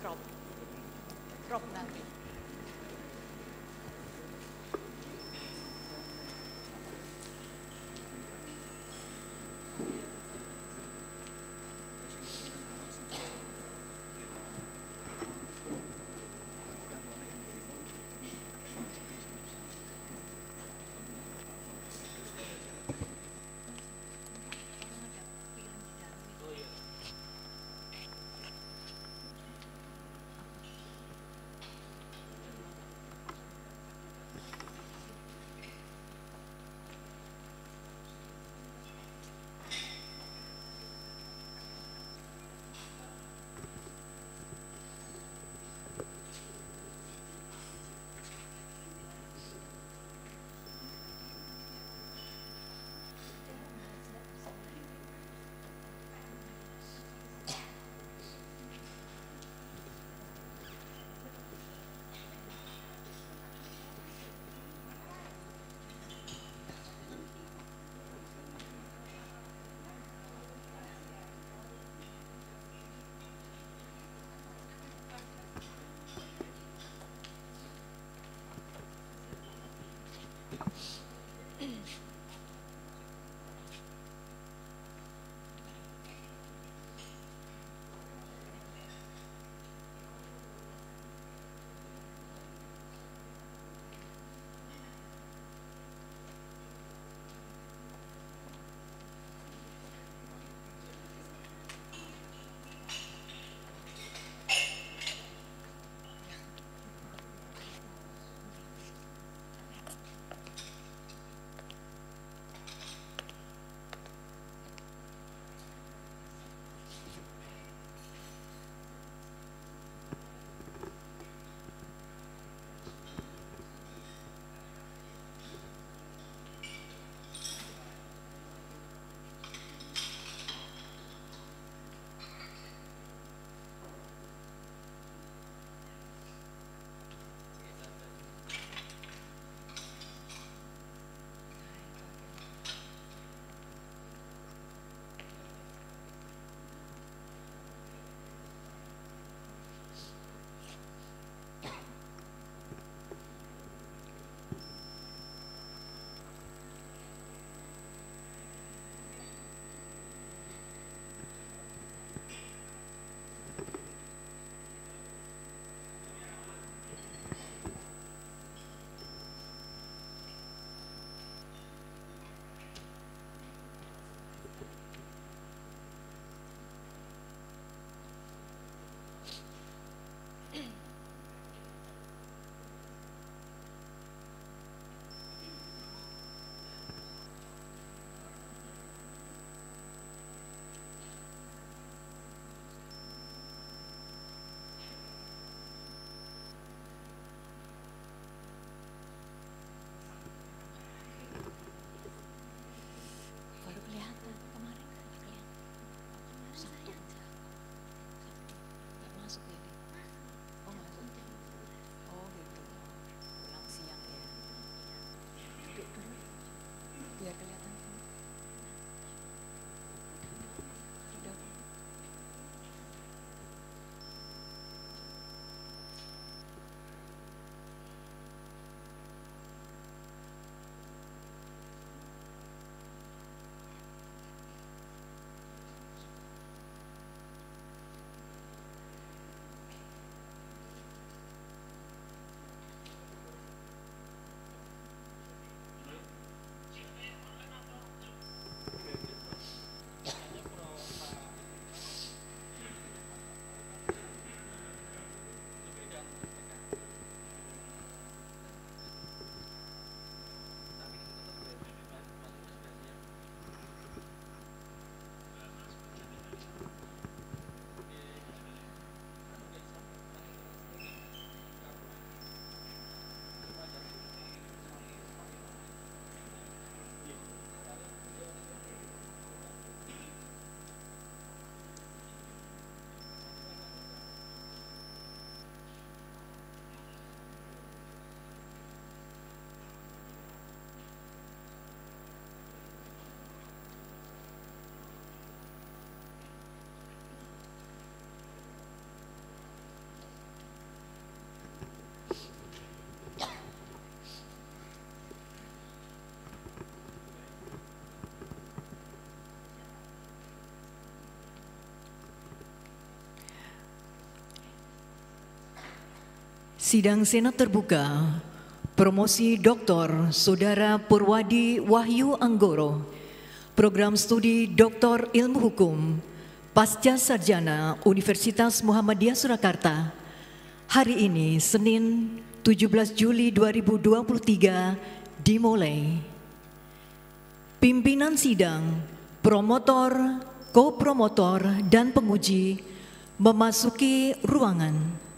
crop, crop nanti. Sidang Senat terbuka, promosi Dr. Saudara Purwadi Wahyu Anggoro, program studi Dr. Ilmu Hukum, Pasca Sarjana Universitas Muhammadiyah Surakarta, hari ini Senin 17 Juli 2023 dimulai. Pimpinan sidang, promotor, ko-promotor, dan penguji memasuki ruangan.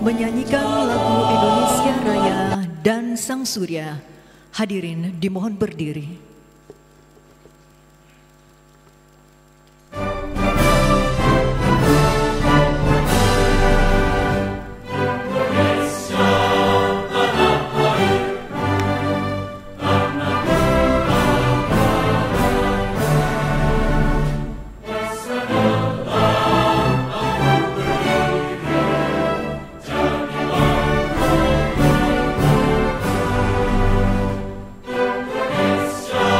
Menyanyikan lagu Indonesia Raya dan Sang Surya, hadirin dimohon berdiri. Indonesia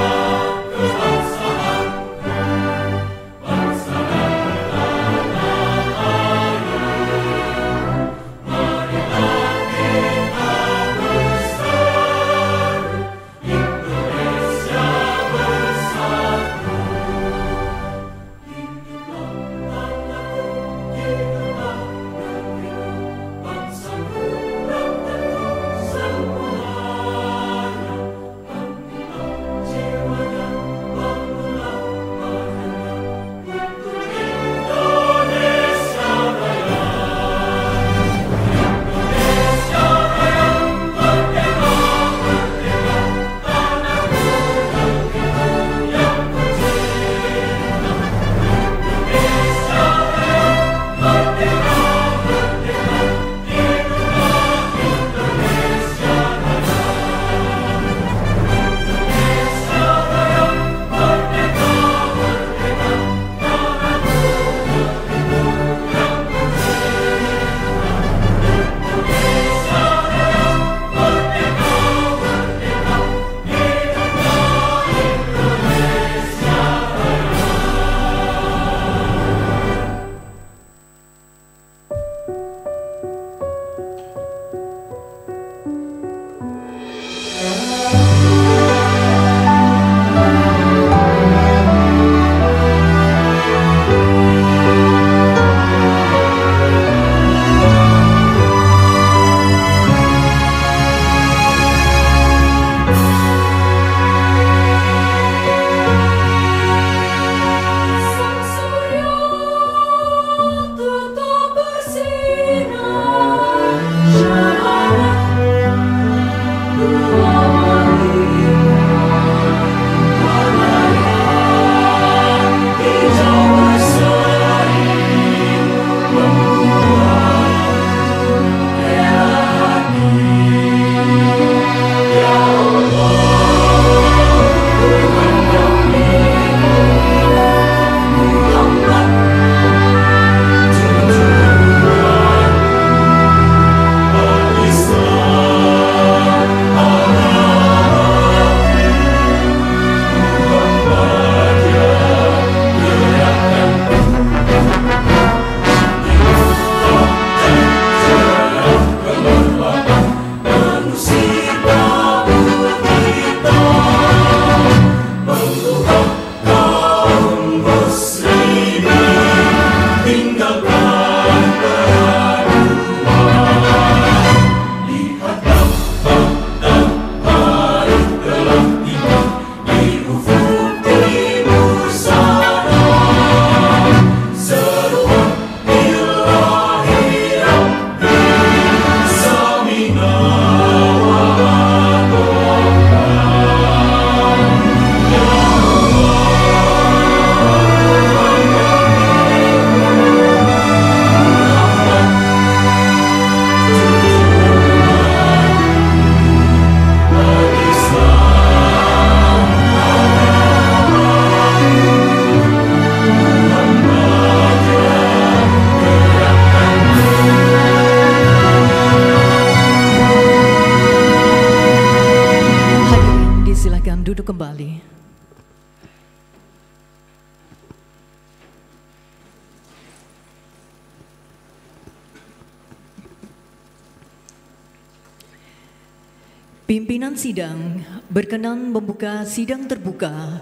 Pimpinan sidang berkenan membuka sidang terbuka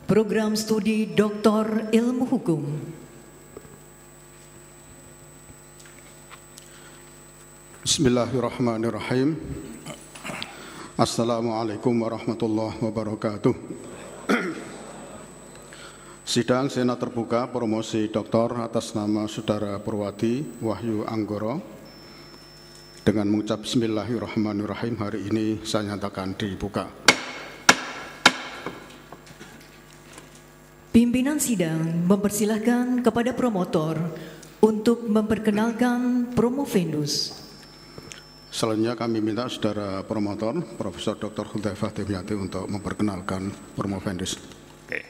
program studi Doktor Ilmu Hukum. Bismillahirrahmanirrahim. Assalamualaikum warahmatullahi wabarakatuh. Sidang Senat terbuka promosi doktor atas nama Saudara Purwati Wahyu Anggoro. Dengan mengucap Bismillahirrahmanirrahim, hari ini saya nyatakan dibuka. Pimpinan sidang mempersilahkan kepada promotor untuk memperkenalkan promovendus. Selanjutnya kami minta Saudara Promotor Profesor Dr. Hudzaifah Dimyati untuk memperkenalkan promovendus. Oke.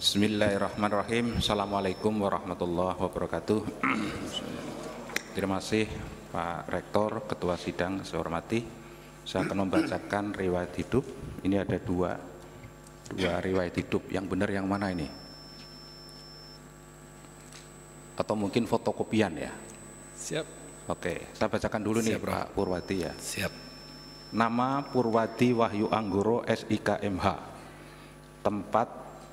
Bismillahirrahmanirrahim. Assalamualaikum warahmatullahi wabarakatuh. Terima kasih Pak Rektor, Ketua Sidang, saya hormati. Saya akan membacakan riwayat hidup. Ini ada dua riwayat hidup. Yang benar yang mana ini? Atau mungkin fotokopian ya? Siap. Oke, saya bacakan dulu. Siap, nih Pak Purwati ya. Siap. Nama Purwati Wahyu Anggoro SIKMH. Tempat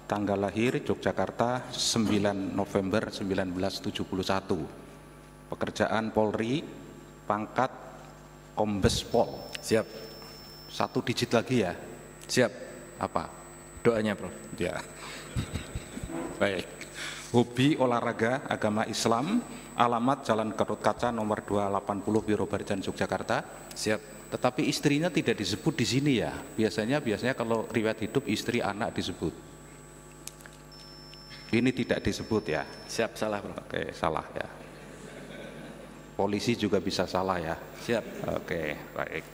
tanggal lahir Yogyakarta 9 November 1971. Pekerjaan Polri, pangkat Kombes Pol. Siap. 1 digit lagi ya. Siap. Apa? Doanya, Prof. Ya. Baik. Hobi olahraga, agama Islam, alamat Jalan Ketut Kaca nomor 280 Biro Barisan Yogyakarta. Siap. Tetapi istrinya tidak disebut di sini ya. Biasanya kalau riwayat hidup istri anak disebut. Ini tidak disebut ya. Siap, salah, Prof. Oke, salah ya. Polisi juga bisa salah ya. Siap. Oke, baik.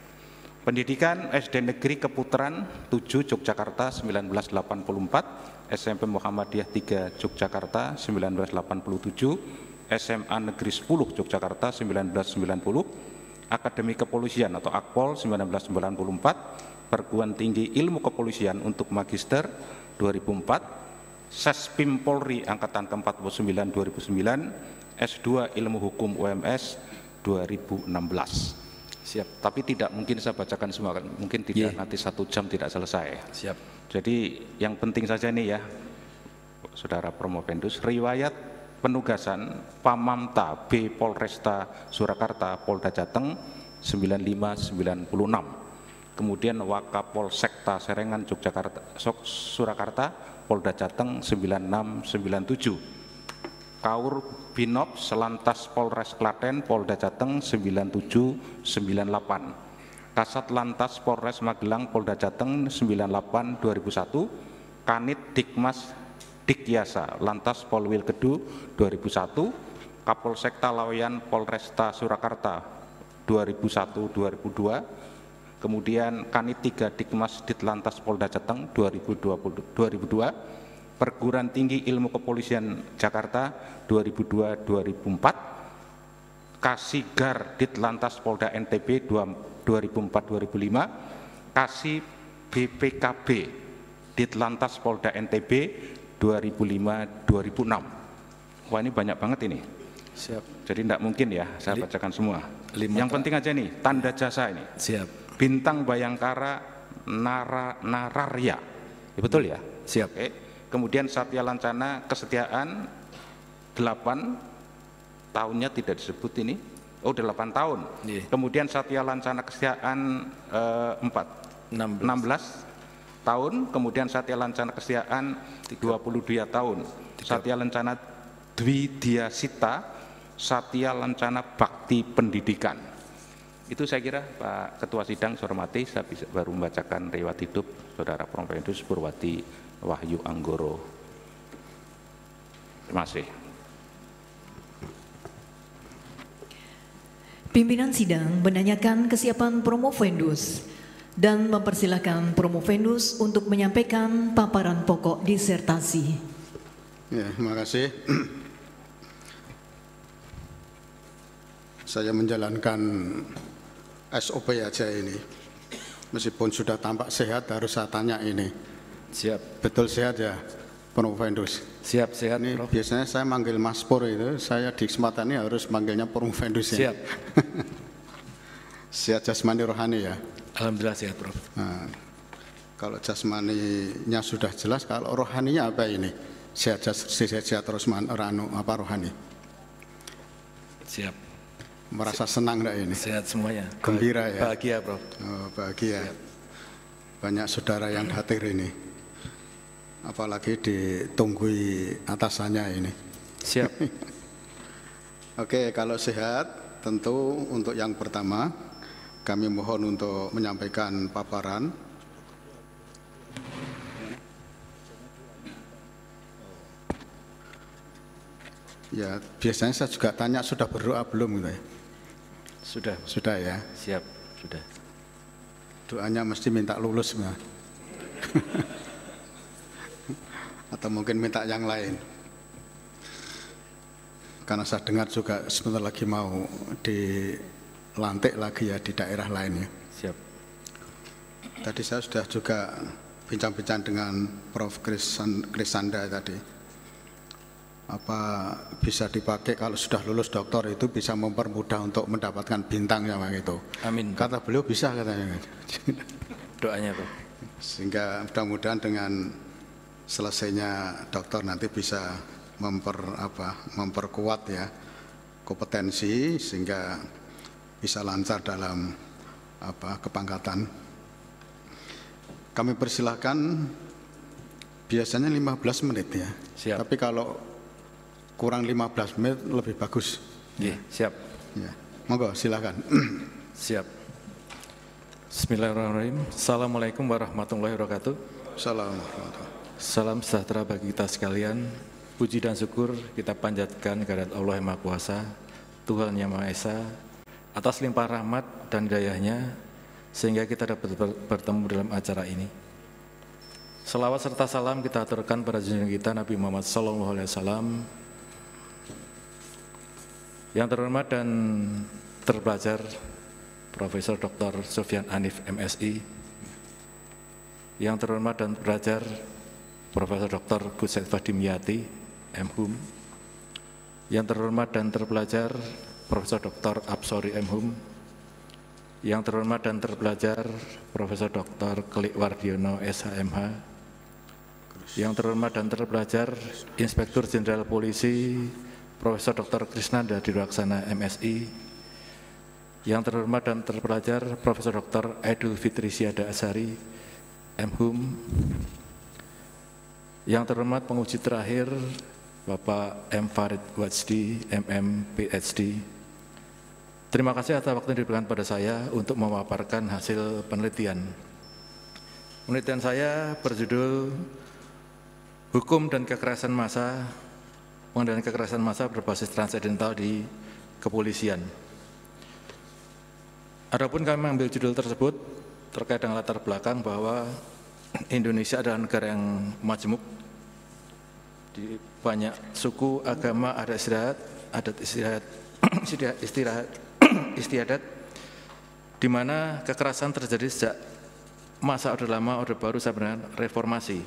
Pendidikan SD Negeri Keputaran 7 Yogyakarta 1984, SMP Muhammadiyah 3 Yogyakarta 1987, SMA Negeri 10 Yogyakarta 1990, Akademi Kepolisian atau Akpol 1994, Perguruan Tinggi Ilmu Kepolisian untuk Magister 2004, Sespim Polri Angkatan ke-49 2009, S2 Ilmu Hukum UMS 2016. Siap. Tapi tidak mungkin saya bacakan semua, mungkin tidak, nanti 1 jam tidak selesai. Siap. Jadi yang penting saja nih ya, Saudara Promovendus, riwayat penugasan Pamamta B Polresta Surakarta Polda Jateng 9596. Kemudian Wakapolsekta Serengan Yogyakarta Surakarta Polda Jateng 9697. Kaur Binob Selantas Polres Klaten Polda Jateng 9798. Kasat Lantas Polres Magelang Polda Jateng 98 2001. Kanit Dikmas Dikyasa Lantas Polwil Kedu 2001. Kapolsekta Laweyan Polresta Surakarta 2001-2002. Kemudian Kanit 3 Dikmas Ditlantas Polda Jateng 2002. Perguruan Tinggi Ilmu Kepolisian Jakarta 2002-2004, Kasigar Ditlantas Polda NTB 2004-2005, Kasih BPKB Ditlantas Polda NTB 2005-2006. Wah, ini banyak banget ini. Siap. Jadi tidak mungkin ya saya bacakan semua. Yang penting aja nih, tanda jasa ini. Siap. Bintang Bayangkara Nararya. Ya, betul ya? Siap. Oke. Kemudian Satya Lancana Kesetiaan 8, tahunnya tidak disebut ini. Oh, 8 tahun. Yeah. Kemudian Satya Lancana Kesetiaan 16 tahun. Kemudian Satya Lancana Kesetiaan 22 tahun. Satya Lancana Dwidiasita, Satya Lancana Bakti Pendidikan. Itu saya kira Pak Ketua Sidang, saya hormati, saya baru membacakan riwayat hidup Saudara Promovendus Purwati Wahyu Anggoro. Terima kasih. Pimpinan sidang menanyakan kesiapan promovendus dan mempersilahkan promovendus untuk menyampaikan paparan pokok disertasi. Ya, terima kasih. Saya menjalankan SOP aja ini. Meskipun sudah tampak sehat, harus saya tanya ini. Siap. Betul sehat ya, Promovendus? Siap, sehat, Ini Prof. biasanya saya manggil Mas Pur itu, saya di kesempatan ini harus manggilnya Promovendus ya. Siap. Sehat jasmani rohani ya. Alhamdulillah sehat, Prof. Nah, kalau jasmaninya sudah jelas, kalau rohaninya apa ini? Sehat terus apa rohani? Siap. Merasa senang enggak ini? Sehat semuanya. Gembira ya? Bahagia, Prof. Oh, bahagia. Siap. Banyak saudara yang hadir ini. Apalagi ditunggui atasannya ini. Siap. Oke, kalau sehat, tentu untuk yang pertama, kami mohon untuk menyampaikan paparan. Ya, biasanya saya juga tanya sudah berdoa belum gitu ya? Sudah. Sudah ya. Siap, sudah. Doanya mesti minta lulus ya. Atau mungkin minta yang lain. Karena saya dengar juga sebentar lagi mau dilantik lagi ya di daerah lain ya. Siap. Tadi saya sudah juga bincang-bincang dengan Prof. Krisanda tadi. Apa bisa dipakai kalau sudah lulus doktor itu bisa mempermudah untuk mendapatkan bintang ya itu. Amin. Kata beliau bisa katanya. Doanya, Prof. Sehingga mudah-mudahan dengan selesainya dokter nanti bisa memperkuat ya kompetensi sehingga bisa lancar dalam kepangkatan. Kami persilahkan biasanya 15 menit ya. Siap. Tapi kalau kurang 15 menit lebih bagus. Iya, siap. Ya. Monggo silakan. Siap. Bismillahirrahmanirrahim. Assalamualaikum warahmatullahi wabarakatuh. Assalamualaikum. Salam sejahtera bagi kita sekalian. Puji dan syukur kita panjatkan kehadirat Allah yang Maha Kuasa, Tuhan yang Maha Esa, atas limpah rahmat dan hidayah-Nya sehingga kita dapat bertemu dalam acara ini. Selawat serta salam kita aturkan pada junjungan kita Nabi Muhammad SAW. Yang terhormat dan terpelajar Profesor Dr. Sofyan Hanif MSI, yang terhormat dan terpelajar Profesor Dr. Gus Said Fadimyati MHum, yang terhormat dan terpelajar Profesor Dr. Absori MHum, yang terhormat dan terpelajar Profesor Dr. Kelik Wardiono SHMH, yang terhormat dan terpelajar Inspektur Jenderal Polisi Profesor Dr. Krisnanda Diwaksana MSI, yang terhormat dan terpelajar Profesor Dr. Aidul Fitri Siada Asari MHum, yang terhormat penguji terakhir Bapak M. Farid Wajdi MM PhD. Terima kasih atas waktu yang diberikan pada saya untuk memaparkan hasil penelitian. Penelitian saya berjudul Hukum dan Kekerasan Massa, Pengendalian Kekerasan Massa berbasis transendental di Kepolisian. Adapun kami mengambil judul tersebut terkait dengan latar belakang bahwa Indonesia adalah negara yang majemuk, di banyak suku, agama, adat istiadat, di mana kekerasan terjadi sejak masa Orde Lama, Orde Baru sampai dengan Reformasi,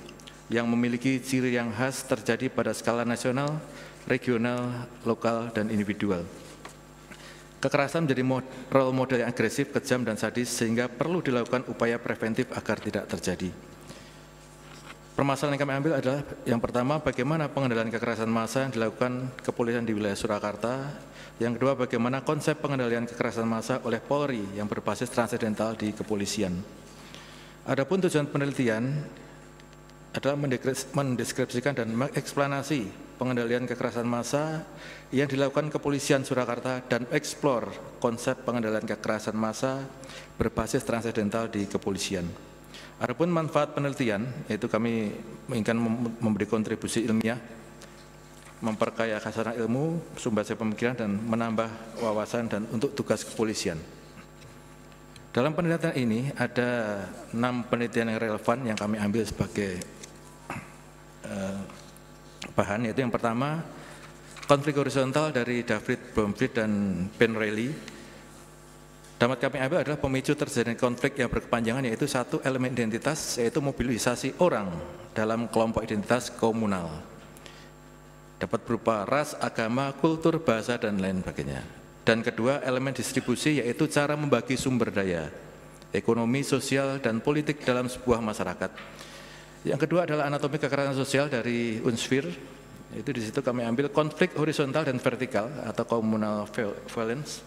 yang memiliki ciri yang khas terjadi pada skala nasional, regional, lokal, dan individual. Kekerasan menjadi role model yang agresif, kejam, dan sadis sehingga perlu dilakukan upaya preventif agar tidak terjadi. Permasalahan yang kami ambil adalah yang pertama, bagaimana pengendalian kekerasan massa yang dilakukan kepolisian di wilayah Surakarta. Yang kedua, bagaimana konsep pengendalian kekerasan massa oleh Polri yang berbasis transendental di kepolisian. Adapun tujuan penelitian adalah mendeskripsikan dan mengeksplanasi pengendalian kekerasan massa yang dilakukan kepolisian Surakarta dan eksplor konsep pengendalian kekerasan massa berbasis transendental di kepolisian. Adapun manfaat penelitian, yaitu kami ingin memberi kontribusi ilmiah, memperkaya khasanah ilmu, sumber daya pemikiran, dan menambah wawasan dan untuk tugas kepolisian. Dalam penelitian ini ada 6 penelitian yang relevan yang kami ambil sebagai bahan, yaitu yang pertama, konflik horizontal dari David Bromfield dan Ben Reilly. Dapat kami ambil adalah pemicu terjadinya konflik yang berkepanjangan, yaitu satu elemen identitas, yaitu mobilisasi orang dalam kelompok identitas komunal. Dapat berupa ras, agama, kultur, bahasa, dan lain sebagainya. Dan kedua, elemen distribusi, yaitu cara membagi sumber daya, ekonomi, sosial, dan politik dalam sebuah masyarakat. Yang kedua adalah anatomi kekerasan sosial dari Unsfir. Itu di situ kami ambil konflik horizontal dan vertikal atau communal violence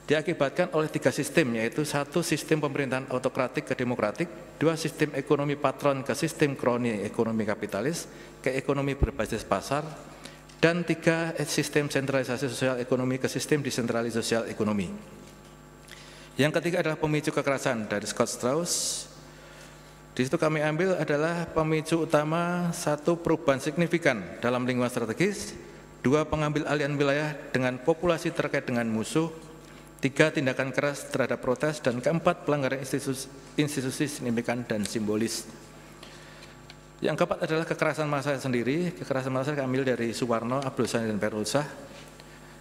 diakibatkan oleh 3 sistem, yaitu 1 sistem pemerintahan autokratik ke demokratik, 2 sistem ekonomi patron ke sistem kroni ekonomi kapitalis ke ekonomi berbasis pasar, dan 3 sistem sentralisasi sosial ekonomi ke sistem desentralisasi sosial ekonomi. Yang ketiga adalah pemicu kekerasan dari Scott Strauss. Di situ kami ambil adalah pemicu utama 1 perubahan signifikan dalam lingkungan strategis, 2 pengambil alihan wilayah dengan populasi terkait dengan musuh, 3 tindakan keras terhadap protes, dan keempat pelanggaran institusi signifikan dan simbolis. Yang keempat adalah kekerasan massa sendiri. Kekerasan massa kami ambil dari Suwarno, Abdul Sani, dan Perulsah,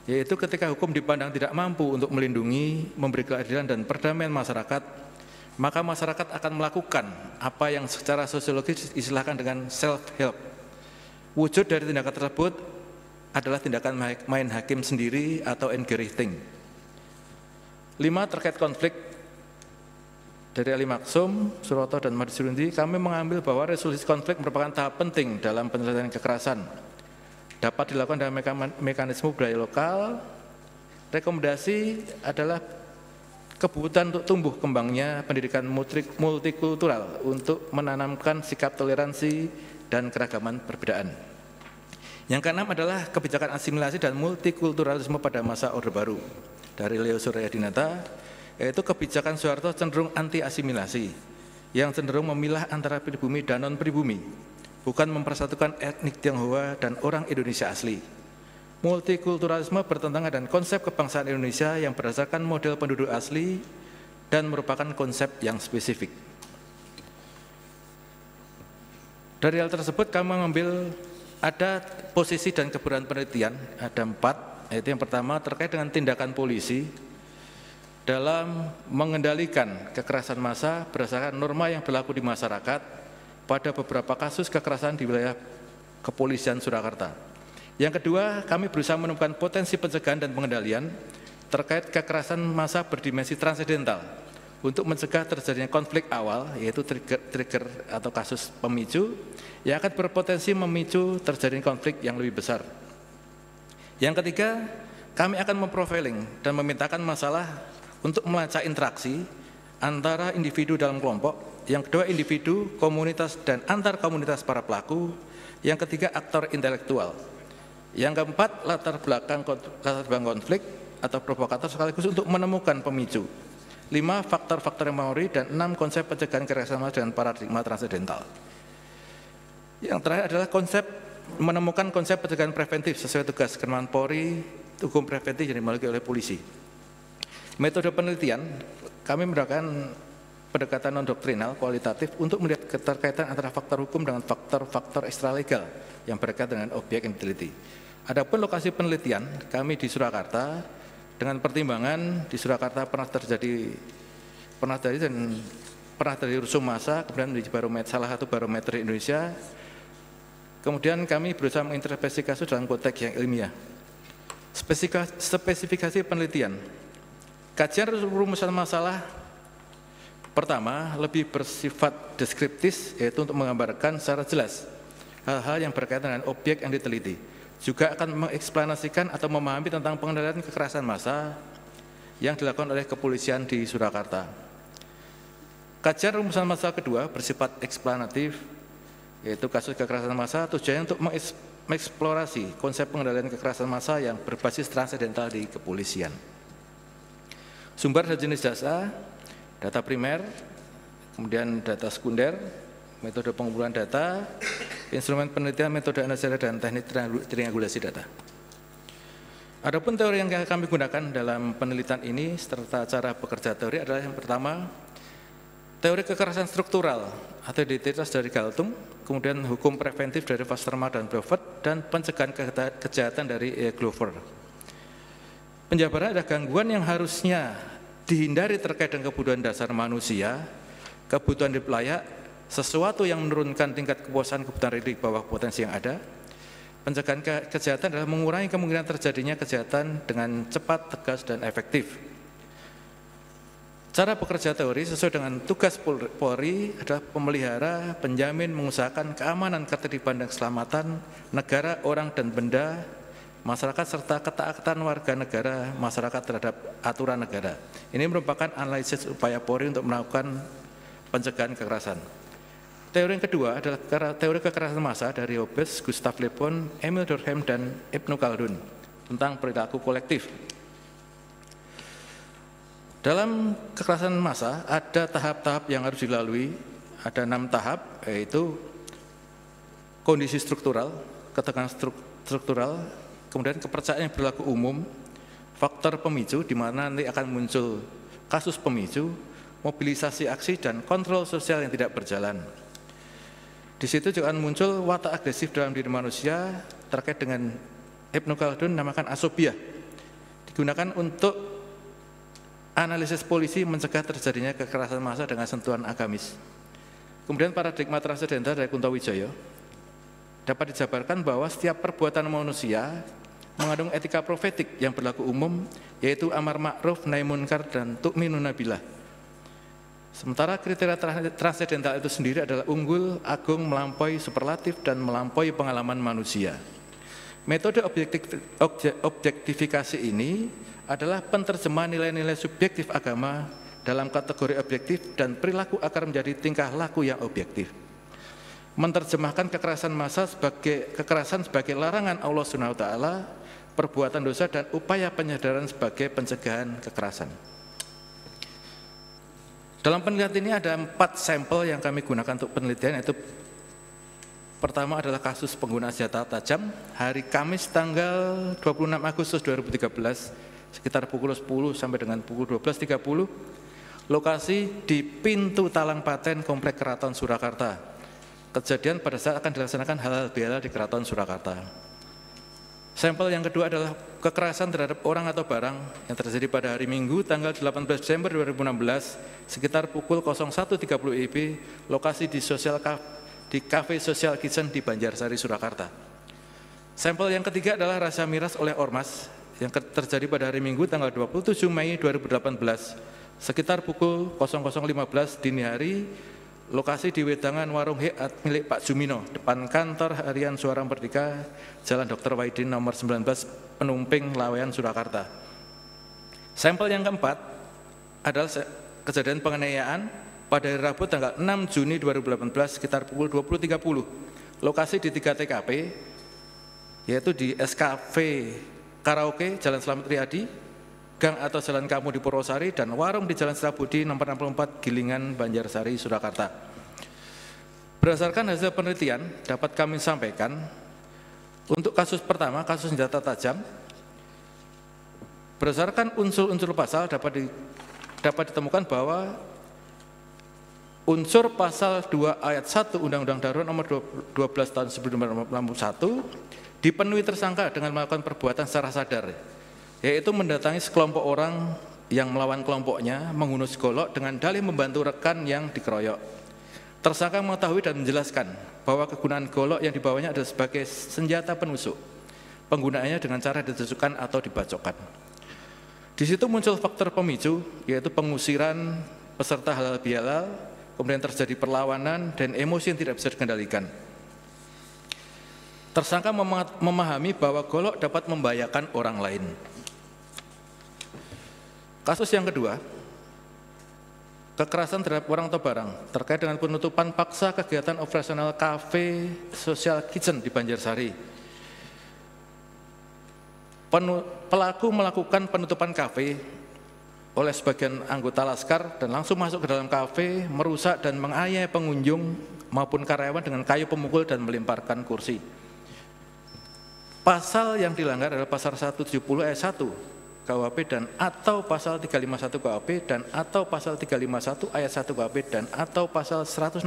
yaitu ketika hukum dipandang tidak mampu untuk melindungi, memberi keadilan dan perdamaian masyarakat, maka masyarakat akan melakukan apa yang secara sosiologis istilahkan dengan self-help. Wujud dari tindakan tersebut adalah tindakan main hakim sendiri atau engaging. 5. Terkait konflik dari Ali Maksum, Suroto, dan Mahdi Surundi, kami mengambil bahwa resolusi konflik merupakan tahap penting dalam penyelesaian kekerasan. Dapat dilakukan dengan mekanisme budaya lokal. Rekomendasi adalah kebutuhan untuk tumbuh kembangnya pendidikan multikultural untuk menanamkan sikap toleransi dan keragaman perbedaan. Yang keenam adalah kebijakan asimilasi dan multikulturalisme pada masa Orde Baru dari Leo Suryadinata, yaitu kebijakan Soeharto cenderung anti-asimilasi yang cenderung memilah antara pribumi dan non-pribumi, bukan mempersatukan etnik Tionghoa dan orang Indonesia asli. Multikulturalisme bertentangan dengan konsep kebangsaan Indonesia yang berdasarkan model penduduk asli dan merupakan konsep yang spesifik. Dari hal tersebut kami mengambil ada posisi dan keberadaan penelitian, ada 4, yaitu yang pertama terkait dengan tindakan polisi dalam mengendalikan kekerasan massa berdasarkan norma yang berlaku di masyarakat pada beberapa kasus kekerasan di wilayah Kepolisian Surakarta. Yang kedua, kami berusaha menemukan potensi pencegahan dan pengendalian terkait kekerasan massa berdimensi transidental untuk mencegah terjadinya konflik awal, yaitu trigger atau kasus pemicu yang akan berpotensi memicu terjadinya konflik yang lebih besar. Yang ketiga, kami akan memprofiling dan memetakan masalah untuk melacak interaksi antara individu dalam kelompok. Yang kedua, individu, komunitas, dan antar komunitas para pelaku. Yang ketiga, aktor intelektual. Yang keempat, latar belakang konflik atau provokator sekaligus untuk menemukan pemicu. 5. Faktor-faktor memori, dan 6. Konsep pencegahan kekerasan massa dan paradigma transidental. Yang terakhir adalah menemukan konsep pencegahan preventif sesuai tugas Kementerian Polri, hukum preventif yang dimiliki oleh polisi. Metode penelitian, kami menggunakan pendekatan non-doktrinal kualitatif untuk melihat keterkaitan antara faktor hukum dengan faktor-faktor ekstralegal yang berkaitan dengan objek yang diteliti. Adapun lokasi penelitian, kami di Surakarta, dengan pertimbangan di Surakarta pernah terjadi rusum massa, kemudian menjadi salah satu barometer di Indonesia. Kemudian kami berusaha mengintervensi kasus dalam konteks yang ilmiah. Spesifikasi penelitian. Kajian rumusan masalah pertama lebih bersifat deskriptif, yaitu untuk menggambarkan secara jelas hal-hal yang berkaitan dengan objek yang diteliti. Juga akan mengeksplanasikan atau memahami tentang pengendalian kekerasan massa yang dilakukan oleh kepolisian di Surakarta. Kajian rumusan masalah kedua bersifat eksplanatif, yaitu kasus kekerasan massa, tujuannya untuk mengeksplorasi konsep pengendalian kekerasan massa yang berbasis transidental di kepolisian. Sumber dan jenis data primer, kemudian data sekunder, metode pengumpulan data, instrumen penelitian, metode analisis dan teknik triangulasi data. Adapun teori yang kami gunakan dalam penelitian ini serta cara bekerja teori adalah yang pertama, teori kekerasan struktural atau identitas dari Galtung, kemudian hukum preventif dari Westermarck dan Bloffert, dan pencegahan kejahatan dari E. Glover. Penjabaran ada gangguan yang harusnya dihindari terkait dengan kebutuhan dasar manusia, kebutuhan hidup layak, sesuatu yang menurunkan tingkat kepuasan kebutuhan di bawah potensi yang ada. Pencegahan kejahatan adalah mengurangi kemungkinan terjadinya kejahatan dengan cepat, tegas, dan efektif. Cara bekerja teori sesuai dengan tugas Polri adalah pemelihara, penjamin, mengusahakan keamanan, ketertiban dan keselamatan negara, orang dan benda, masyarakat serta ketaatan warga negara masyarakat terhadap aturan negara. Ini merupakan analisis upaya Polri untuk melakukan pencegahan kekerasan. Teori yang kedua adalah teori kekerasan massa dari Hobbes, Gustav Le Bon, Emil Durkheim, dan Ibnu Khaldun tentang perilaku kolektif. Dalam kekerasan massa ada tahap-tahap yang harus dilalui, ada 6 tahap, yaitu kondisi struktural, ketegangan struktural, kemudian kepercayaan yang berlaku umum, faktor pemicu di mana nanti akan muncul kasus pemicu, mobilisasi aksi, dan kontrol sosial yang tidak berjalan. Di situ juga akan muncul watak agresif dalam diri manusia terkait dengan Ibnu Khaldun namakan asobiah, digunakan untuk analisis polisi mencegah terjadinya kekerasan massa dengan sentuhan agamis. Kemudian paradigma transendental dari Kuntowijoyo dapat dijabarkan bahwa setiap perbuatan manusia mengandung etika profetik yang berlaku umum, yaitu amar ma'ruf, nahi munkar, dan tu'minuna billah. Sementara kriteria transendental itu sendiri adalah unggul, agung, melampaui superlatif, dan melampaui pengalaman manusia. Metode objektifikasi ini adalah penerjemahan nilai-nilai subjektif agama dalam kategori objektif dan perilaku akan menjadi tingkah laku yang objektif. Menerjemahkan kekerasan massa sebagai kekerasan sebagai larangan Allah SWT, perbuatan dosa, dan upaya penyadaran sebagai pencegahan kekerasan. Dalam penelitian ini ada 4 sampel yang kami gunakan untuk penelitian, yaitu pertama adalah kasus penggunaan senjata tajam hari Kamis tanggal 26 Agustus 2013 sekitar pukul 10 sampai dengan pukul 12.30, lokasi di pintu Talang Paten Komplek Keraton Surakarta. Kejadian pada saat akan dilaksanakan halal bihalal di Keraton Surakarta. Sampel yang kedua adalah kekerasan terhadap orang atau barang yang terjadi pada hari Minggu tanggal 18 Desember 2016 sekitar pukul 01.30 WIB, lokasi di Cafe Social Kitchen di Banjarsari, Surakarta. Sampel yang ketiga adalah rasa miras oleh ormas yang terjadi pada hari Minggu tanggal 27 Mei 2018 sekitar pukul 00.15 dini hari, lokasi di Wedangan Warung Hiat milik Pak Jumino, depan kantor Harian Suara Merdeka, Jalan Dr. Wahidin nomor 19, Penumping, Lawean, Surakarta. Sampel yang keempat adalah kejadian penganiayaan pada hari Rabu tanggal 6 Juni 2018 sekitar pukul 20.30, lokasi di 3 TKP, yaitu di SKV Karaoke, Jalan Slamet Riyadi, Gang atau Jalan Kamu di Purwosari, dan warung di Jalan Setabudi nomor 64 Gilingan, Banjarsari, Surakarta. Berdasarkan hasil penelitian dapat kami sampaikan, untuk kasus pertama, kasus senjata tajam, berdasarkan unsur-unsur pasal dapat ditemukan bahwa unsur pasal 2 ayat 1 Undang-Undang Darurat nomor 12 tahun 1961 dipenuhi tersangka dengan melakukan perbuatan secara sadar, yaitu mendatangi sekelompok orang yang melawan kelompoknya, menghunus golok dengan dalih membantu rekan yang dikeroyok. Tersangka mengetahui dan menjelaskan bahwa kegunaan golok yang dibawanya adalah sebagai senjata penusuk, penggunaannya dengan cara ditusukkan atau dibacokkan. Di situ muncul faktor pemicu, yaitu pengusiran peserta halal bihalal, kemudian terjadi perlawanan dan emosi yang tidak bisa dikendalikan. Tersangka memahami bahwa golok dapat membahayakan orang lain. Kasus yang kedua, kekerasan terhadap orang atau barang terkait dengan penutupan paksa kegiatan operasional Cafe Social Kitchen di Banjarsari. Pelaku melakukan penutupan kafe oleh sebagian anggota laskar dan langsung masuk ke dalam kafe, merusak dan menganiaya pengunjung maupun karyawan dengan kayu pemukul dan melemparkan kursi. Pasal yang dilanggar adalah pasal 170 ayat 1 KUHP dan atau pasal 351 KUHP dan atau pasal 351 ayat 1 KUHP dan atau pasal 169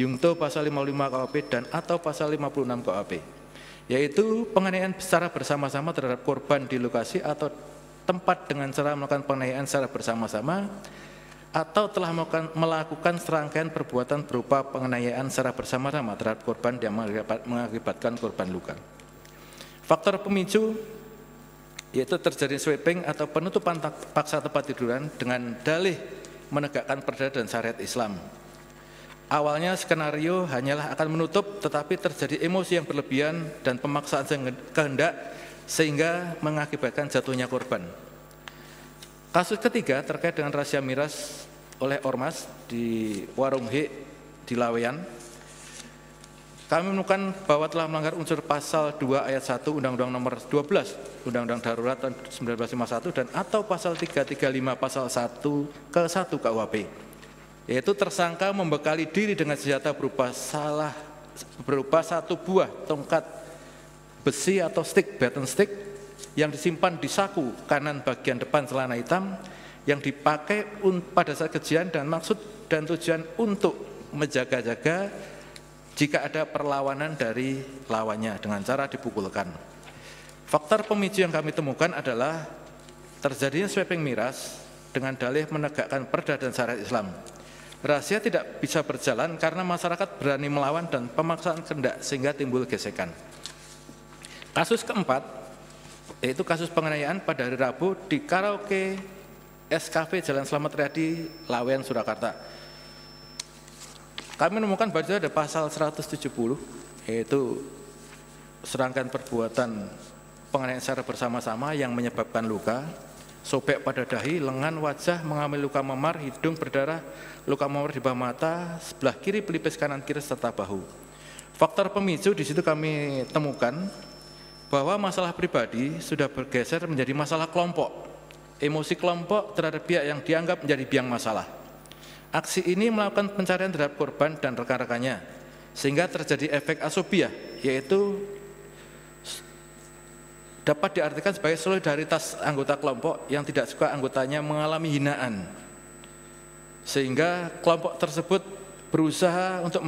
Yungto pasal 55 KUHP dan atau pasal 56 KUHP, yaitu penganiayaan secara bersama-sama terhadap korban di lokasi atau tempat dengan cara melakukan penganiayaan secara bersama-sama atau telah melakukan serangkaian perbuatan berupa penganiayaan secara bersama-sama terhadap korban yang mengakibatkan korban luka. Faktor pemicu yaitu terjadi sweeping atau penutupan paksa tempat tiduran dengan dalih menegakkan perda dan syariat Islam. Awalnya skenario hanyalah akan menutup, tetapi terjadi emosi yang berlebihan dan pemaksaan kehendak sehingga mengakibatkan jatuhnya korban. Kasus ketiga terkait dengan rahasia miras oleh Ormas di Warung H di Laweyan. Kami menemukan bahwa telah melanggar unsur pasal 2 ayat 1 Undang-Undang Nomor 12 Undang-Undang Darurat tahun 1951 dan atau pasal 335 pasal 1 ke 1 KUHP, yaitu tersangka membekali diri dengan senjata berupa satu buah tongkat besi atau stick, baton stick, yang disimpan di saku kanan bagian depan celana hitam yang dipakai pada saat kejadian dan maksud dan tujuan untuk menjaga-jaga jika ada perlawanan dari lawannya dengan cara dipukulkan. Faktor pemicu yang kami temukan adalah terjadinya sweeping miras dengan dalih menegakkan perda dan syariat Islam. Rahasia tidak bisa berjalan karena masyarakat berani melawan dan pemaksaan kehendak sehingga timbul gesekan. Kasus keempat, yaitu kasus penganiayaan pada hari Rabu di karaoke SKV Jalan Slamet Riyadi, Laweyan, Surakarta. Kami menemukan bahwa ada pasal 170, yaitu serangkaian perbuatan penganiayaan secara bersama-sama yang menyebabkan luka, sobek pada dahi, lengan, wajah, mengalami luka memar, hidung berdarah, luka memar di bawah mata, sebelah kiri, pelipis kanan kiri, serta bahu. Faktor pemicu di situ kami temukan bahwa masalah pribadi sudah bergeser menjadi masalah kelompok. Emosi kelompok terhadap pihak yang dianggap menjadi biang masalah. Aksi ini melakukan pencarian terhadap korban dan rekan-rekannya, sehingga terjadi efek asobiah, yaitu dapat diartikan sebagai solidaritas anggota kelompok yang tidak suka anggotanya mengalami hinaan, sehingga kelompok tersebut berusaha untuk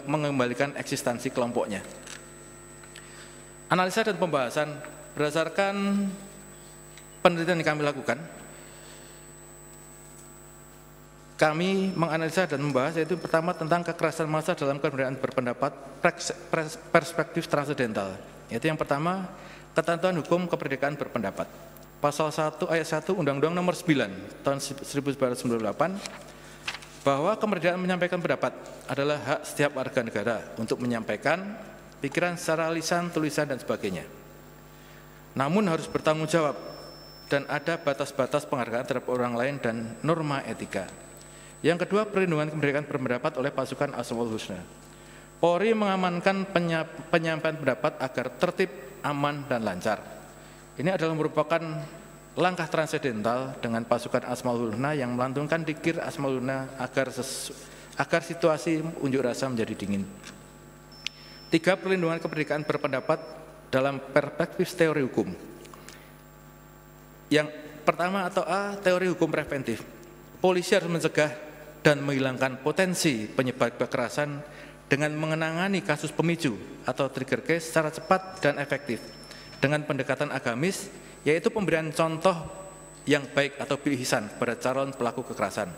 mengembalikan eksistensi kelompoknya. Analisa dan pembahasan berdasarkan penelitian yang kami lakukan, kami menganalisa dan membahas, yaitu pertama tentang kekerasan massa dalam kebebasan berpendapat perspektif transendental, yaitu yang pertama ketentuan hukum kemerdekaan berpendapat. Pasal 1 ayat 1 Undang-Undang Nomor 9 tahun 1998 bahwa kemerdekaan menyampaikan pendapat adalah hak setiap warga negara untuk menyampaikan pikiran secara lisan, tulisan, dan sebagainya. Namun harus bertanggung jawab dan ada batas-batas penghargaan terhadap orang lain dan norma etika. Yang kedua, perlindungan kemerdekaan berpendapat oleh pasukan Asmaul Husna. Polri mengamankan penyampaian pendapat agar tertib, aman, dan lancar. Ini adalah merupakan langkah transendental dengan pasukan Asmaul Husna yang melantunkan dikir Asmaul Husna agar situasi unjuk rasa menjadi dingin. Tiga, perlindungan kemerdekaan berpendapat dalam perspektif teori hukum. Yang pertama atau A, teori hukum preventif. Polisi harus mencegah dan menghilangkan potensi penyebab kekerasan dengan mengenangani kasus pemicu atau trigger case secara cepat dan efektif dengan pendekatan agamis, yaitu pemberian contoh yang baik atau bil ihsan pada calon pelaku kekerasan.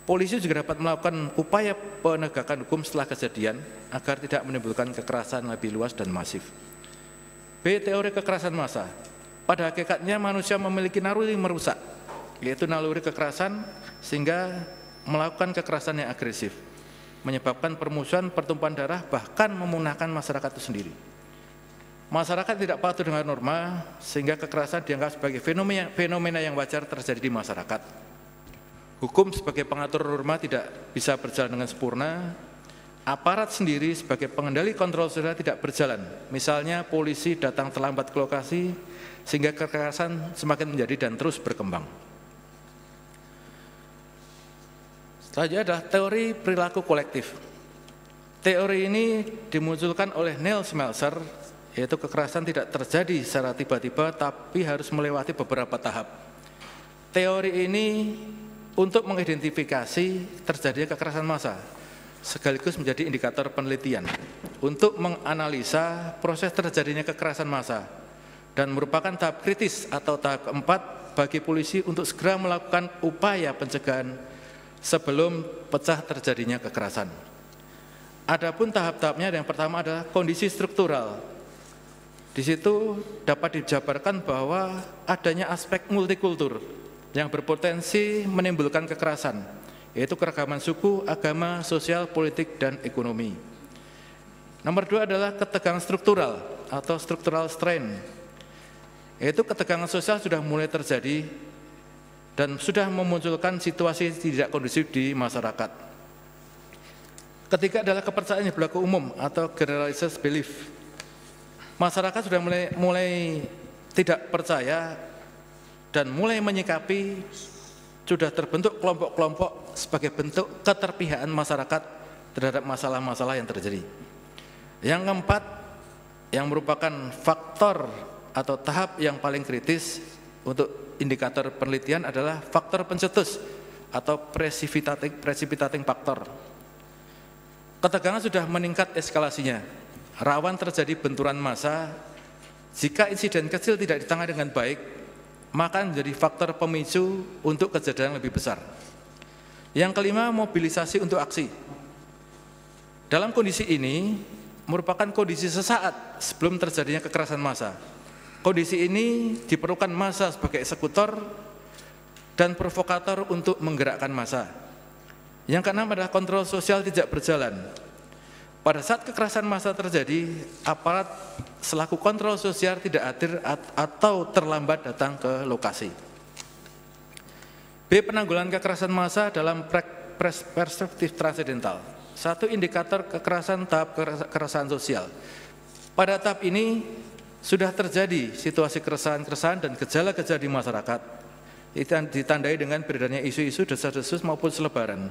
Polisi juga dapat melakukan upaya penegakan hukum setelah kejadian agar tidak menimbulkan kekerasan lebih luas dan masif. B, teori kekerasan massa. Pada hakikatnya manusia memiliki naluri merusak, yaitu naluri kekerasan sehingga melakukan kekerasan yang agresif, menyebabkan permusuhan, pertumpahan darah, bahkan memunahkan masyarakat itu sendiri. Masyarakat tidak patuh dengan norma sehingga kekerasan dianggap sebagai fenomena yang wajar terjadi di masyarakat. Hukum sebagai pengatur norma tidak bisa berjalan dengan sempurna. Aparat sendiri sebagai pengendali kontrol sosial tidak berjalan. Misalnya polisi datang terlambat ke lokasi sehingga kekerasan semakin menjadi dan terus berkembang. Selanjutnya adalah teori perilaku kolektif. Teori ini dimunculkan oleh Neil Smelser, yaitu kekerasan tidak terjadi secara tiba-tiba tapi harus melewati beberapa tahap. Teori ini untuk mengidentifikasi terjadinya kekerasan massa, sekaligus menjadi indikator penelitian untuk menganalisa proses terjadinya kekerasan massa dan merupakan tahap kritis atau tahap keempat bagi polisi untuk segera melakukan upaya pencegahan sebelum pecah terjadinya kekerasan. Adapun tahap-tahapnya yang pertama adalah kondisi struktural, Di situ dapat dijabarkan bahwa adanya aspek multikultur yang berpotensi menimbulkan kekerasan, yaitu keragaman suku, agama, sosial, politik, dan ekonomi. Nomor 2 adalah ketegangan struktural atau structural strain, yaitu ketegangan sosial sudah mulai terjadi dan sudah memunculkan situasi tidak kondusif di masyarakat. Ketiga adalah kepercayaan yang berlaku umum atau generalized belief. Masyarakat sudah mulai tidak percaya dan mulai menyikapi sudah terbentuk kelompok-kelompok sebagai bentuk keterpihakan masyarakat terhadap masalah-masalah yang terjadi. Yang keempat, yang merupakan faktor atau tahap yang paling kritis untuk indikator penelitian adalah faktor pencetus atau precipitating factor. Ketegangan sudah meningkat eskalasinya. Rawan terjadi benturan massa. Jika insiden kecil tidak ditangani dengan baik, maka menjadi faktor pemicu untuk kejadian lebih besar. Yang kelima, mobilisasi untuk aksi. Dalam kondisi ini merupakan kondisi sesaat sebelum terjadinya kekerasan massa. Kondisi ini diperlukan massa sebagai eksekutor dan provokator untuk menggerakkan massa. Yang keenam adalah kontrol sosial tidak berjalan. Pada saat kekerasan massa terjadi, aparat selaku kontrol sosial tidak hadir atau terlambat datang ke lokasi. B. Penanggulangan kekerasan massa dalam perspektif transidental. Satu indikator kekerasan tahap kekerasan sosial. Pada tahap ini sudah terjadi situasi keresahan-keresahan dan gejala-gejala di masyarakat. Ditandai dengan beredarnya isu-isu, desas-desus maupun selebaran.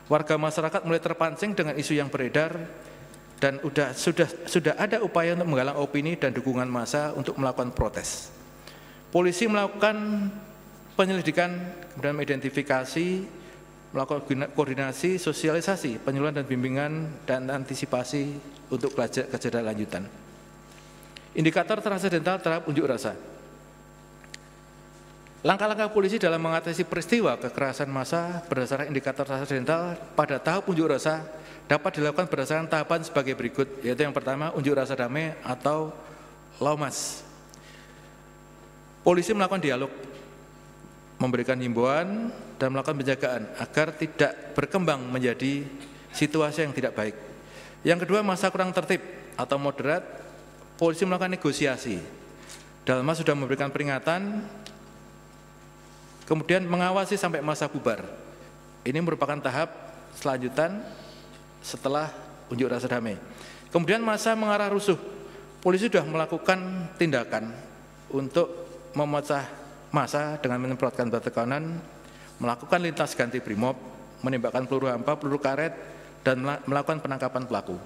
Warga masyarakat mulai terpancing dengan isu yang beredar dan sudah ada upaya untuk menggalang opini dan dukungan massa untuk melakukan protes. Polisi melakukan penyelidikan, kemudian identifikasi, melakukan koordinasi, sosialisasi, penyuluhan dan bimbingan dan antisipasi untuk kejadian lanjutan. Indikator transidental terhadap unjuk rasa. Langkah-langkah polisi dalam mengatasi peristiwa kekerasan massa berdasarkan indikator transidental pada tahap unjuk rasa dapat dilakukan berdasarkan tahapan sebagai berikut, yaitu yang pertama, unjuk rasa damai atau laumas. Polisi melakukan dialog, memberikan himbauan dan melakukan penjagaan agar tidak berkembang menjadi situasi yang tidak baik. Yang kedua, massa kurang tertib atau moderat, polisi melakukan negosiasi. Dalam hal sudah memberikan peringatan, kemudian mengawasi sampai massa bubar. Ini merupakan tahap selanjutan setelah unjuk rasa damai. Kemudian massa mengarah rusuh. Polisi sudah melakukan tindakan untuk memecah massa dengan menyemprotkan batu kanan, melakukan lintas ganti brimob, menembakkan peluru hampa, peluru karet, dan melakukan penangkapan pelaku.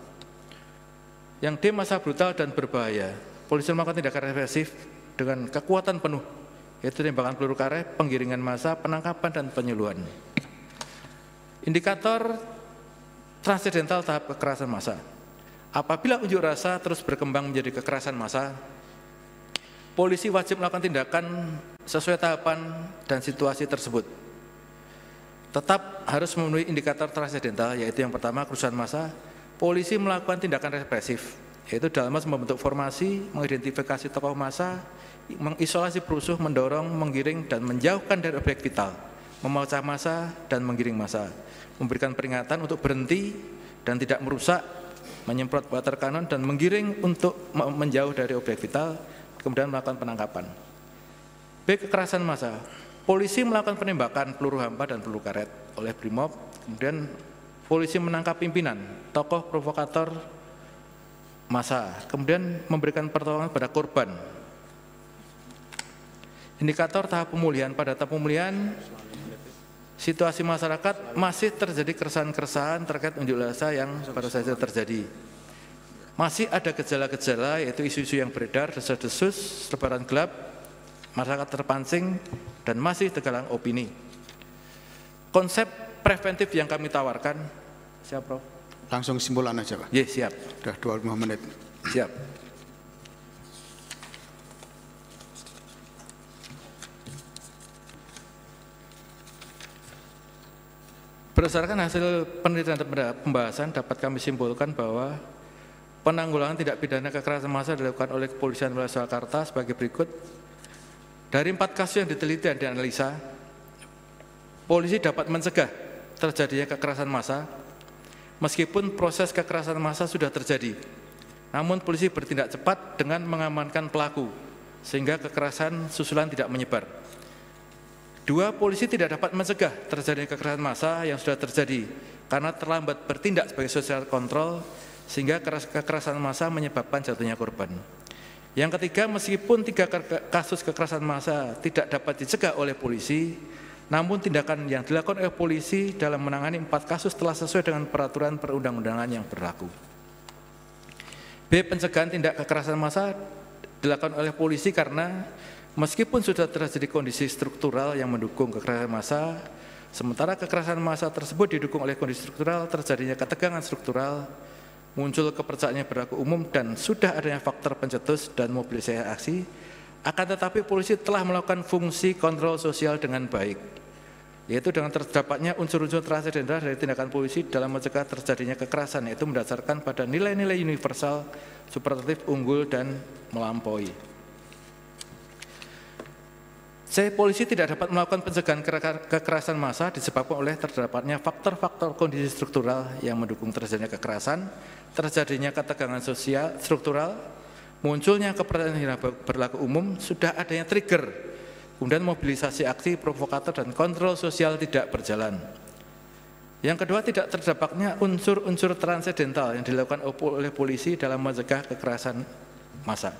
Yang D, massa brutal dan berbahaya. Polisi melakukan tindakan represif dengan kekuatan penuh, yaitu tembakan peluru karet, penggiringan massa, penangkapan, dan penyuluhan. Indikator transidental tahap kekerasan massa. Apabila unjuk rasa terus berkembang menjadi kekerasan massa, polisi wajib melakukan tindakan sesuai tahapan dan situasi tersebut. Tetap harus memenuhi indikator transidental, yaitu yang pertama, kerusuhan massa. Polisi melakukan tindakan represif, yaitu dalam membentuk formasi, mengidentifikasi tokoh massa, mengisolasi perusuh, mendorong, menggiring, dan menjauhkan dari objek vital, memecah massa dan menggiring massa, memberikan peringatan untuk berhenti dan tidak merusak, menyemprot water cannon dan menggiring untuk menjauh dari objek vital, kemudian melakukan penangkapan. B. Kekerasan massa. Polisi melakukan penembakan peluru hampa dan peluru karet oleh brimob, kemudian polisi menangkap pimpinan, tokoh provokator massa, kemudian memberikan pertolongan pada korban. Indikator tahap pemulihan. Pada tahap pemulihan, situasi masyarakat masih terjadi keresahan-keresahan terkait unjuk rasa yang baru saja terjadi. Masih ada gejala-gejala, yaitu isu-isu yang beredar, desas-desus, selebaran gelap, masyarakat terpancing, dan masih tergalang opini. Konsep preventif yang kami tawarkan, siap Prof? Langsung simpulan aja Pak. Iya, siap. Sudah 25 menit. Siap. Berdasarkan hasil penelitian dan pembahasan dapat kami simpulkan bahwa penanggulangan tindak pidana kekerasan massa dilakukan oleh Kepolisian Wilayah Surakarta sebagai berikut. Dari 4 kasus yang diteliti dan dianalisa, polisi dapat mencegah terjadinya kekerasan massa meskipun proses kekerasan massa sudah terjadi. Namun polisi bertindak cepat dengan mengamankan pelaku sehingga kekerasan susulan tidak menyebar. 2, polisi tidak dapat mencegah terjadinya kekerasan massa yang sudah terjadi karena terlambat bertindak sebagai social control sehingga kekerasan massa menyebabkan jatuhnya korban. Yang ketiga, meskipun 3 kasus kekerasan massa tidak dapat dicegah oleh polisi, namun tindakan yang dilakukan oleh polisi dalam menangani 4 kasus telah sesuai dengan peraturan perundang-undangan yang berlaku. B, pencegahan tindak kekerasan massa dilakukan oleh polisi karena meskipun sudah terjadi kondisi struktural yang mendukung kekerasan massa, sementara kekerasan massa tersebut didukung oleh kondisi struktural, terjadinya ketegangan struktural, muncul kepercayaan yang berlaku umum dan sudah adanya faktor pencetus dan mobilisasi aksi, akan tetapi polisi telah melakukan fungsi kontrol sosial dengan baik, yaitu dengan terdapatnya unsur-unsur transidental dari tindakan polisi dalam mencegah terjadinya kekerasan, yaitu mendasarkan pada nilai-nilai universal, superlatif, unggul, dan melampaui. C, polisi tidak dapat melakukan pencegahan kekerasan massa disebabkan oleh terdapatnya faktor-faktor kondisi struktural yang mendukung terjadinya kekerasan, terjadinya ketegangan sosial struktural, munculnya kepercayaan yang berlaku umum, sudah adanya trigger, kemudian mobilisasi aksi, provokator, dan kontrol sosial tidak berjalan. Yang kedua, tidak terdapatnya unsur-unsur transidental yang dilakukan oleh polisi dalam mencegah kekerasan massa.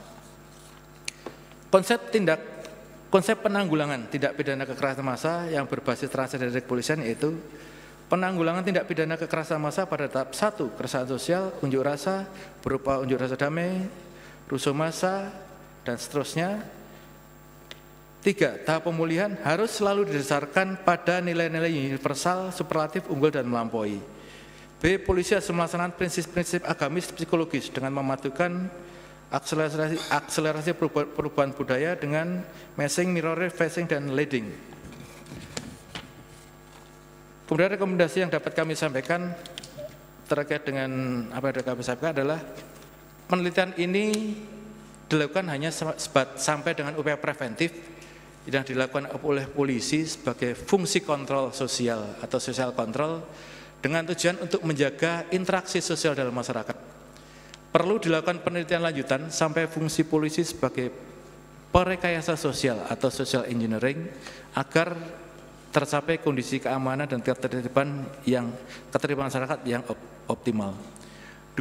Konsep penanggulangan tindak pidana kekerasan massa yang berbasis transidental kepolisian yaitu penanggulangan tindak pidana kekerasan massa pada tahap 1, keresahan sosial, unjuk rasa, berupa unjuk rasa damai, rusuh massa, dan seterusnya. 3, tahap pemulihan harus selalu didasarkan pada nilai-nilai universal, superlatif, unggul, dan melampaui. B, polisi harus melaksanakan prinsip-prinsip agamis psikologis dengan mematukan akselerasi perubahan budaya dengan messing, mirroring, facing, dan leading. Kemudian rekomendasi yang dapat kami sampaikan terkait dengan apa yang kami sampaikan adalah penelitian ini dilakukan hanya sampai dengan upaya preventif yang dilakukan oleh polisi sebagai fungsi kontrol sosial atau social control dengan tujuan untuk menjaga interaksi sosial dalam masyarakat. Perlu dilakukan penelitian lanjutan sampai fungsi polisi sebagai perekayasa sosial atau social engineering agar tercapai kondisi keamanan dan ketertiban masyarakat yang optimal.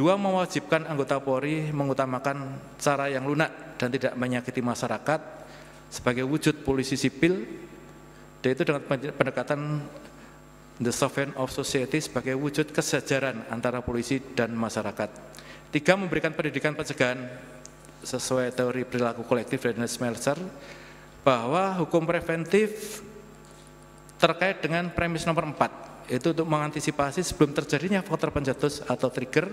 2, mewajibkan anggota Polri mengutamakan cara yang lunak dan tidak menyakiti masyarakat sebagai wujud polisi sipil, yaitu dengan pendekatan the sovereign of society sebagai wujud kesejaran antara polisi dan masyarakat. 3, memberikan pendidikan pencegahan sesuai teori perilaku kolektif dari Schmelzer bahwa hukum preventif terkait dengan premis nomor 4, yaitu untuk mengantisipasi sebelum terjadinya faktor pencetus atau trigger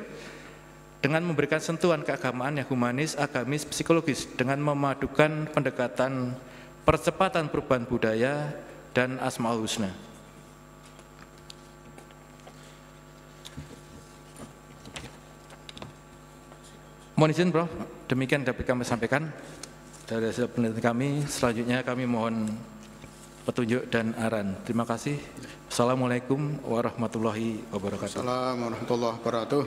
dengan memberikan sentuhan keagamaan yang humanis, agamis, psikologis dengan memadukan pendekatan percepatan perubahan budaya dan asmaul husna. Mohon izin, Prof. Demikian dapat kami sampaikan dari hasil penelitian kami. Selanjutnya kami mohon petunjuk dan arahan. Terima kasih. Assalamualaikum warahmatullahi wabarakatuh. Assalamualaikum warahmatullahi wabarakatuh.